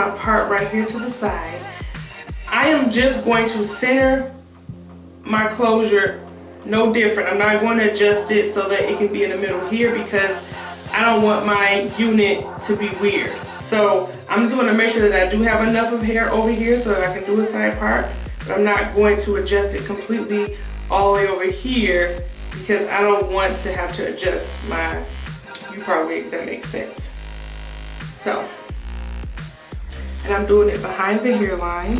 my part right here to the side. I am just going to center my closure no different. I'm not going to adjust it so that it can be in the middle here because I don't want my unit to be weird. So I'm just going to make sure that I do have enough of hair over here so that I can do a side part, but I'm not going to adjust it completely all the way over here because I don't want to have to adjust my U-part wig, if that makes sense. So, and I'm doing it behind the hairline.